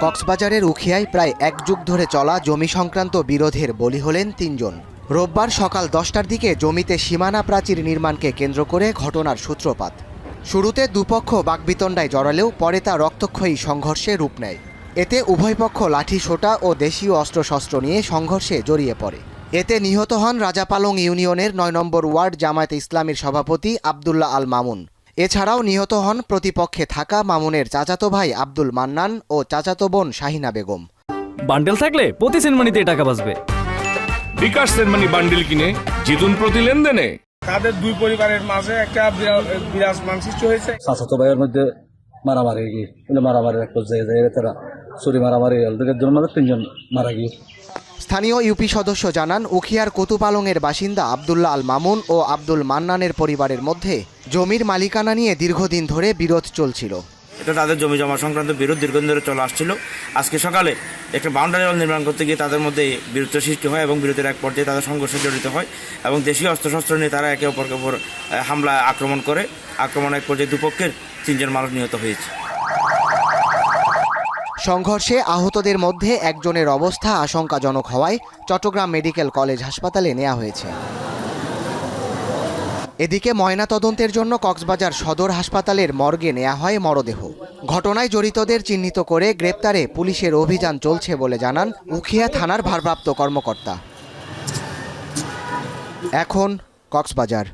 কক্সবাজারের উখিয়ায় প্রায় এক যুগ ধরে চলা জমি সংক্রান্ত বিরোধের বলি হলেন তিনজন। রোববার সকাল 10টার দিকে জমিতে সীমানা প্রাচীর নির্মাণকে কেন্দ্র করে ঘটনার সূত্রপাত। শুরুতে দুপক্ষ বাকবিতণ্ডায় জড়ালেও পরে তা রক্তক্ষয়ী সংঘর্ষে রূপ নেয়। এতে উভয় পক্ষ লাঠি সোঁটা ও দেশীয় অস্ত্রশস্ত্র নিয়ে সংঘর্ষে জড়িয়ে পড়ে। এতে নিহত হন রাজাপালং ইউনিয়নের ৯ নম্বর ওয়ার্ড জামায়াতে ইসলামীর সভাপতি আবদুল্লাহ আল মামুন। এছাড়াও নিহত হন প্রতিপক্ষে থাকা মামুনের চাচাতো ভাই আব্দুল মান্নান ও চাচাতো বোন শাহিনা বেগম। বান্ডেল থাকলে প্রতি সেনমানিতে টাকা বাঁচবে। বিকাশ সেনমানি বান্ডেল কিনে জিতুন প্রতি লেনদেনে। তাদের দুই পরিবারের মাঝে একটা বিরাজমান সৃষ্টি হয়েছে। চাচাতো ভাইয়ের মধ্যে মারামারি মারামারির এক পর্যায়ে যায় তারা চুরি মারামারি এদের জন্য তিনজন মারা গিয়ে। স্থানীয় ইউপি সদস্য জানান, উখিয়ার কুতুপালংয়ের বাসিন্দা আবদুল্লাহ আল মামুন ও আব্দুল মান্নানের পরিবারের মধ্যে জমির মালিকানা নিয়ে দীর্ঘদিন ধরে বিরোধ চলছিল। এটা তাদের জমি জমা সংক্রান্ত বিরোধ দীর্ঘদিন ধরে চলে আসছিল। আজকে সকালে একটা বাউন্ডারি ওয়াল নির্মাণ করতে গিয়ে তাদের মধ্যে বিরোধ সৃষ্টি হয় এবং বিরোধের এক পর্যায়ে তাদের সংঘর্ষে জড়িত হয় এবং দেশীয় অস্ত্রশস্ত্র নিয়ে তারা একে অপরকে ওপর হামলা আক্রমণ করে। আক্রমণের এক পর্যায়ে দুপক্ষের 3 জন মানুষ নিহত হয়েছে। সংঘর্ষে আহতদের মধ্যে একজনের অবস্থা আশঙ্কাজনক হওয়ায় চট্টগ্রাম মেডিকেল কলেজ হাসপাতালে নেওয়া হয়েছে। এদিকে ময়নাতদন্তের জন্য কক্সবাজার সদর হাসপাতালের মর্গে নেওয়া হয় মরদেহ। ঘটনায় জড়িতদের চিহ্নিত করে গ্রেপ্তারে পুলিশের অভিযান চলছে বলে জানান উখিয়া থানার ভারপ্রাপ্ত কর্মকর্তা। এখন কক্সবাজার।